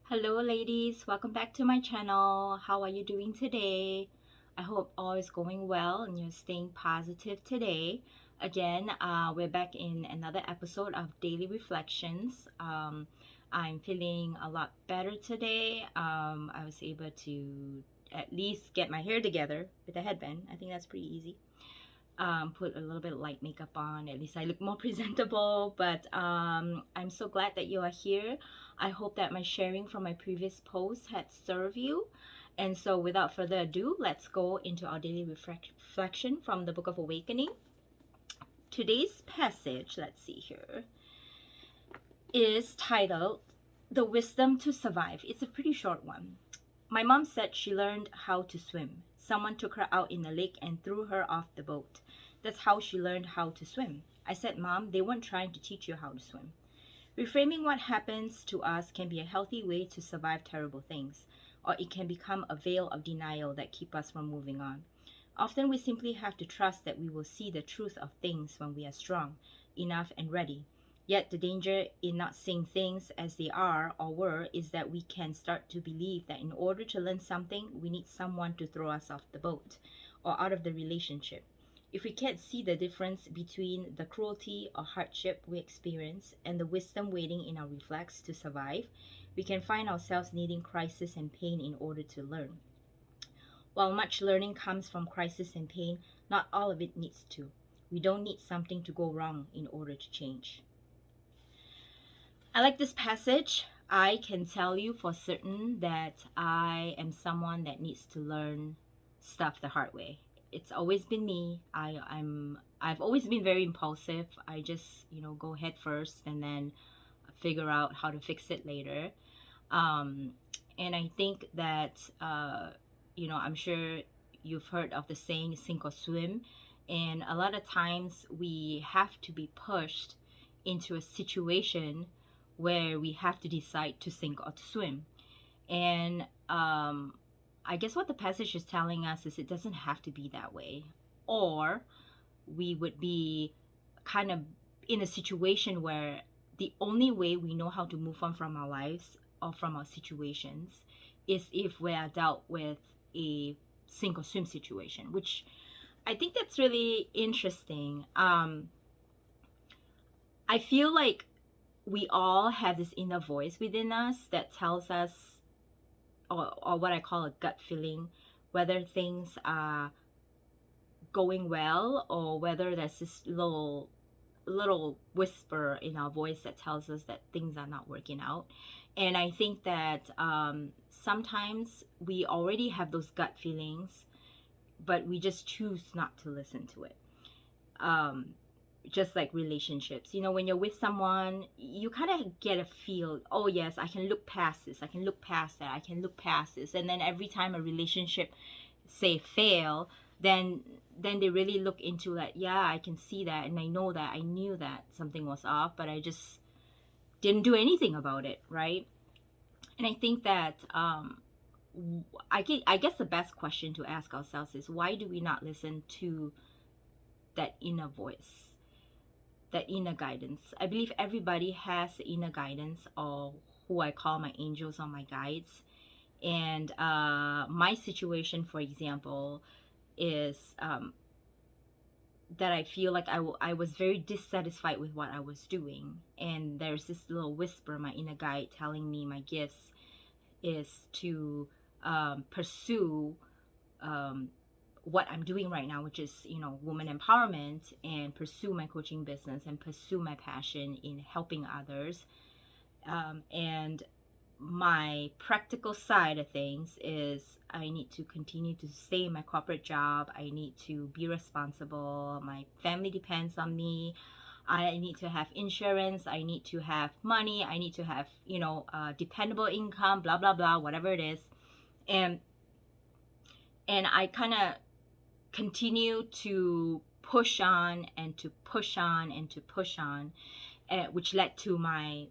Hello ladies, welcome back to my channel. How are you doing today? I hope all is going well and you're staying positive today. Again, we're back in another episode of Daily Reflections. I'm feeling a lot better today. I was able to at least get my hair together with a headband. I think that's pretty easy. Put a little bit of light makeup on. At least I look more presentable. But I'm so glad that you are here. I hope that my sharing from my previous post had served you. And so without further ado, let's go into our daily reflection from the Book of Awakening. Today's passage, let's see here, is titled The Wisdom to Survive. It's a pretty short one. My mom said she learned how to swim. Someone took her out in the lake and threw her off the boat. That's how she learned how to swim. I said, Mom, they weren't trying to teach you how to swim. Reframing what happens to us can be a healthy way to survive terrible things, or it can become a veil of denial that keeps us from moving on. Often we simply have to trust that we will see the truth of things when we are strong, enough, and ready. Yet the danger in not seeing things as they are or were is that we can start to believe that in order to learn something, we need someone to throw us off the boat or out of the relationship. If we can't see the difference between the cruelty or hardship we experience and the wisdom waiting in our reflex to survive, we can find ourselves needing crisis and pain in order to learn. While much learning comes from crisis and pain, not all of it needs to. We don't need something to go wrong in order to change. I like this passage. I can tell you for certain that I am someone that needs to learn stuff the hard way. It's always been me. I've always been very impulsive. I just, go head first and then figure out how to fix it later. And I think that I'm sure you've heard of the saying sink or swim. And a lot of times we have to be pushed into a situation where we have to decide to sink or to swim. And I guess what the passage is telling us is it doesn't have to be that way. Or we would be kind of in a situation where the only way we know how to move on from our lives or from our situations is if we are dealt with a sink or swim situation, which I think that's really interesting. I feel like we all have this inner voice within us that tells us, or what I call a gut feeling, whether things are going well or whether there's this little whisper in our voice that tells us that things are not working out. And I think that sometimes we already have those gut feelings, but we just choose not to listen to it. Just like relationships, when you're with someone, you kind of get a feel, oh yes, I can look past this, I can look past that, I can look past this. And then every time a relationship say fail, then they really look into that. Yeah, I can see that, and I know that, I knew that something was off, but I just didn't do anything about it, right? And I think that I guess the best question to ask ourselves is, why do we not listen to that inner voice, that inner guidance? I believe everybody has the inner guidance, or who I call my angels or my guides. And my situation, for example, is that I feel like I was very dissatisfied with what I was doing. And there's this little whisper, my inner guide, telling me my gifts is to pursue what I'm doing right now, which is, woman empowerment, and pursue my coaching business and pursue my passion in helping others. And my practical side of things is I need to continue to stay in my corporate job. I need to be responsible. My family depends on me. I need to have insurance. I need to have money. I need to have, dependable income, blah, blah, blah, whatever it is. And I kind of continue to push on and to push on and to push on, which led to my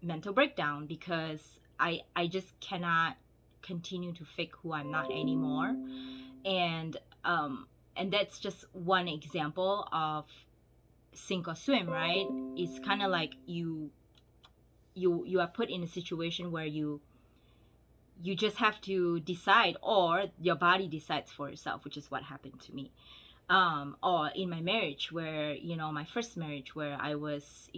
mental breakdown, because I just cannot continue to fake who I'm not anymore. And that's just one example of sink or swim, right? It's kind of like you are put in a situation where you you just have to decide, or your body decides for yourself, which is what happened to me. Or in my marriage, where, my first marriage, where I was,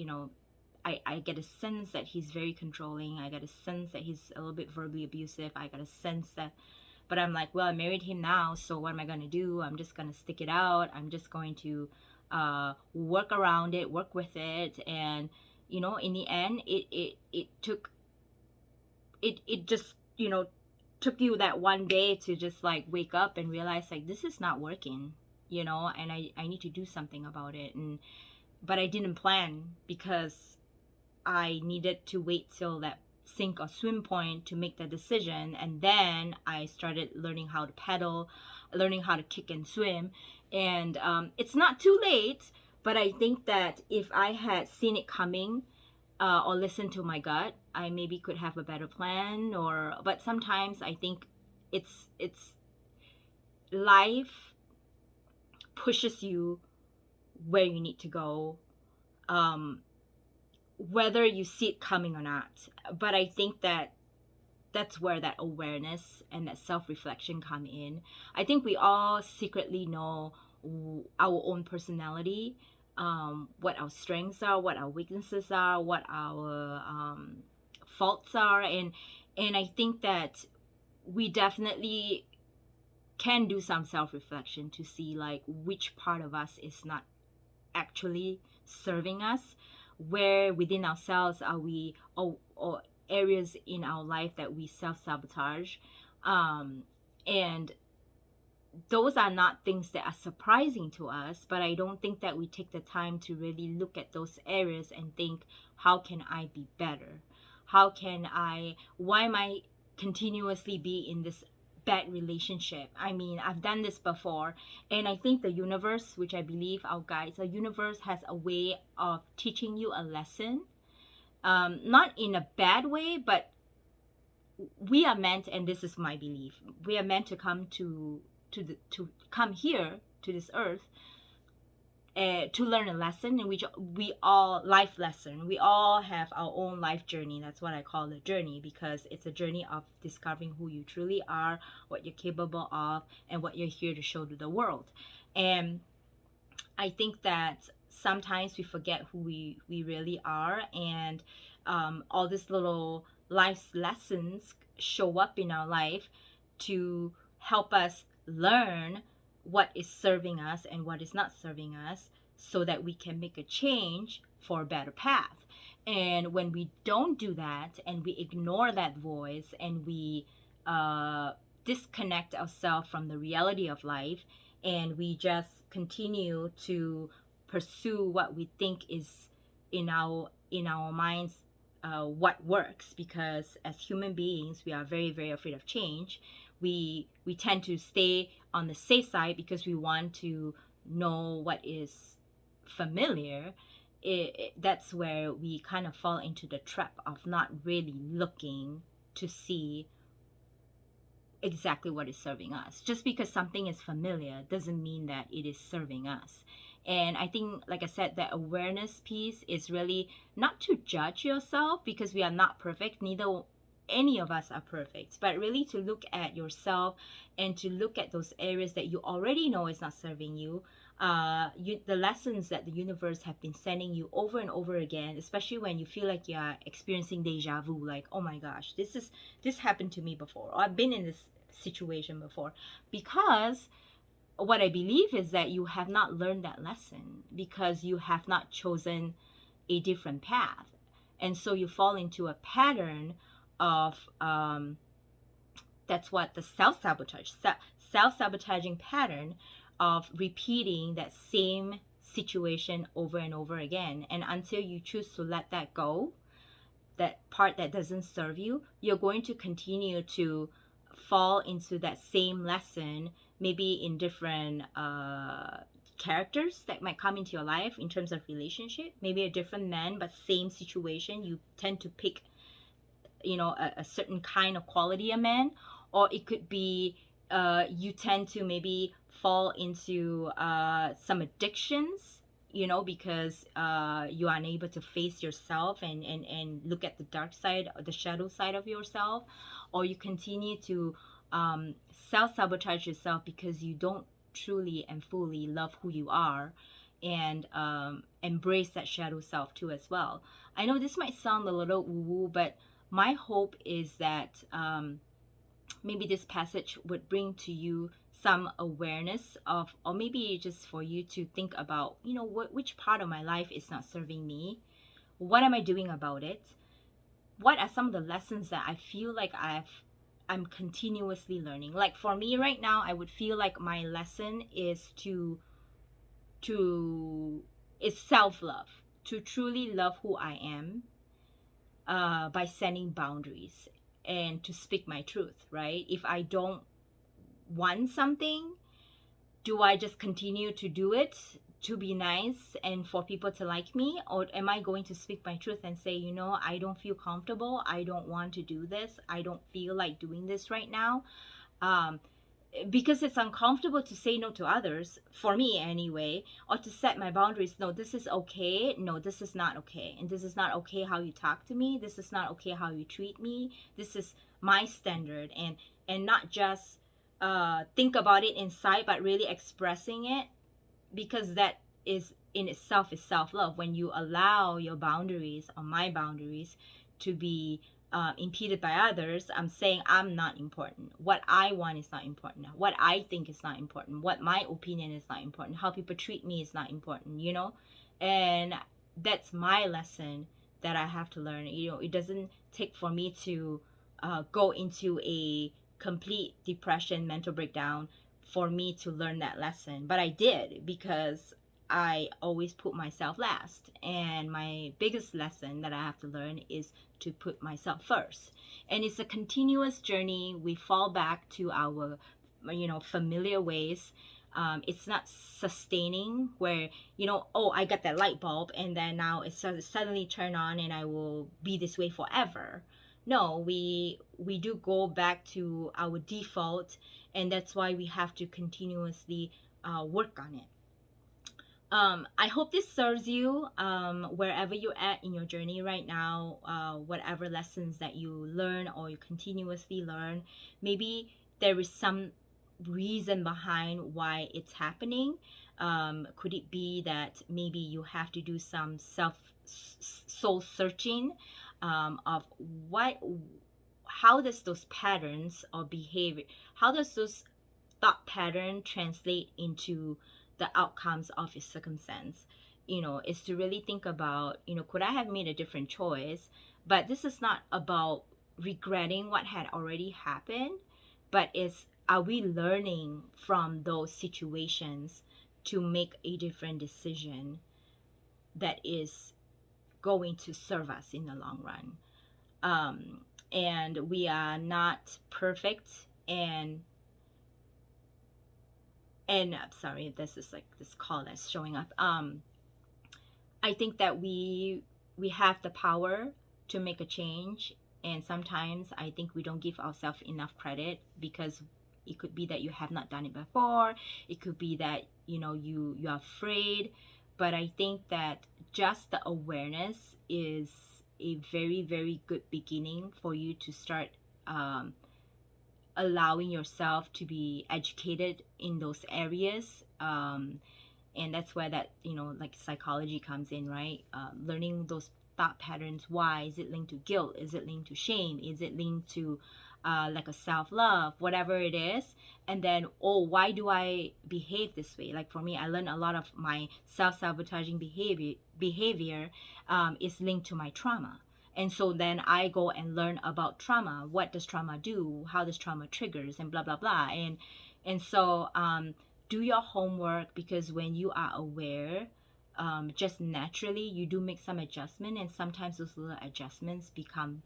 I get a sense that he's very controlling. I get a sense that he's a little bit verbally abusive. I got a sense that, but I'm like, well, I married him now, so what am I going to do? I'm just going to stick it out. I'm just going to work around it, work with it. And, in the end, it took, it just, took you that one day to just like wake up and realize like, this is not working, and I need to do something about it. But I didn't plan, because I needed to wait till that sink or swim point to make the decision. And then I started learning how to paddle, learning how to kick and swim. And it's not too late, but I think that if I had seen it coming, or listened to my gut, I maybe could have a better plan. But sometimes I think it's life pushes you where you need to go, whether you see it coming or not. But I think that's where that awareness and that self-reflection come in. I think we all secretly know our own personality, what our strengths are, what our weaknesses are, what our faults are. And I think that we definitely can do some self-reflection to see like which part of us is not actually serving us, where within ourselves are we, or areas in our life that we self-sabotage. And those are not things that are surprising to us, but I don't think that we take the time to really look at those areas and think, how can I be better? Why am I continuously be in this bad relationship? I mean, I've done this before, and I think the universe, which I believe our guides, the universe has a way of teaching you a lesson, not in a bad way, but we are meant, and this is my belief, we are meant to come to come here to this earth, to learn a lesson, in which we all life lesson. We all have our own life journey. That's what I call the journey, because it's a journey of discovering who you truly are, what you're capable of, and what you're here to show to the world. And I think that sometimes we forget who we really are, and all these little life lessons show up in our life to help us learn what is serving us and what is not serving us, so that we can make a change for a better path. And when we don't do that, and we ignore that voice, and we disconnect ourselves from the reality of life, and we just continue to pursue what we think is in our minds, what works, because as human beings we are very, very afraid of change. We tend to stay on the safe side because we want to know what is familiar. That's where we kind of fall into the trap of not really looking to see exactly what is serving us. Just because something is familiar doesn't mean that it is serving us. And I think, like I said, that awareness piece is really not to judge yourself, because we are not perfect, neither any of us are perfect, but really to look at yourself and to look at those areas that you already know is not serving you. The lessons that the universe have been sending you over and over again, especially when you feel like you are experiencing deja vu, like, oh my gosh, this happened to me before, or I've been in this situation before. Because what I believe is that you have not learned that lesson, because you have not chosen a different path, and so you fall into a pattern of that's what the self-sabotaging pattern of repeating that same situation over and over again. And until you choose to let that go, that part that doesn't serve you, you're going to continue to fall into that same lesson, maybe in different characters that might come into your life in terms of relationship. Maybe a different man, but same situation. You tend to pick a certain kind of quality of man. Or it could be you tend to maybe fall into some addictions, because you are unable to face yourself and look at the dark side or the shadow side of yourself, or you continue to self-sabotage yourself because you don't truly and fully love who you are, and embrace that shadow self too as well. I know this might sound a little woo-woo, but my hope is that maybe this passage would bring to you some awareness of, or maybe just for you to think about, which part of my life is not serving me. What am I doing about it? What are some of the lessons that I feel like I'm continuously learning? Like for me right now, I would feel like my lesson is to is self-love, to truly love who I am, by setting boundaries and to speak my truth, right? If I don't want something, do I just continue to do it to be nice and for people to like me? Or am I going to speak my truth and say, I don't feel comfortable, I don't want to do this, I don't feel like doing this right now? Because it's uncomfortable to say no to others, for me anyway, or to set my boundaries. No, this is okay. No, this is not okay. And this is not okay how you talk to me. This is not okay how you treat me. This is my standard. And not just think about it inside, but really expressing it, because that is in itself is self-love. When you allow your boundaries or my boundaries to be impeded by others, I'm saying I'm not important. What I want is not important. What I think is not important. What my opinion is not important. How people treat me is not important, And that's my lesson that I have to learn. It doesn't take for me to go into a complete depression, mental breakdown, for me to learn that lesson. But I did, because I always put myself last. And my biggest lesson that I have to learn is to put myself first. And it's a continuous journey. We fall back to our, familiar ways. It's not sustaining where, I got that light bulb and then now it suddenly turn on and I will be this way forever. No, we do go back to our default, and that's why we have to continuously work on it. I hope this serves you wherever you're at in your journey right now, whatever lessons that you learn or you continuously learn. Maybe there is some reason behind why it's happening. Could it be that maybe you have to do some soul searching of how does those patterns or behavior, how does those thought pattern translate into the outcomes of your circumstance? Is to really think about, could I have made a different choice? But this is not about regretting what had already happened, but are we learning from those situations to make a different decision that is going to serve us in the long run? And we are not perfect, and I'm sorry, this is like this call that's showing up. I think that we have the power to make a change, and sometimes I think we don't give ourselves enough credit, because it could be that you have not done it before. It could be that you're afraid. But I think that just the awareness is a very, very good beginning for you to start allowing yourself to be educated in those areas. And that's where that, like psychology comes in, right? Learning those thought patterns. Why is it linked to guilt? Is it linked to shame? Is it linked to like a self-love, whatever it is? And then, why do I behave this way? Like for me, I learned a lot of my self-sabotaging behavior is linked to my trauma. And so then I go and learn about trauma. What does trauma do? How does trauma triggers, and blah blah blah. And so do your homework, because when you are aware, just naturally you do make some adjustment, and sometimes those little adjustments become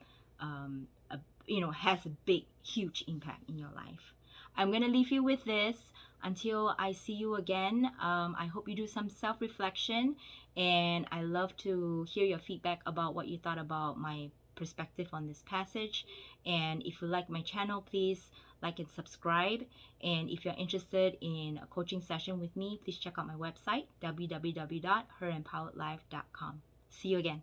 has a big, huge impact in your life. I'm gonna leave you with this until I see you again. I hope you do some self-reflection, and I love to hear your feedback about what you thought about my perspective on this passage. And if you like my channel, please like and subscribe. And if you're interested in a coaching session with me, please check out my website, www.herempoweredlife.com. See you again.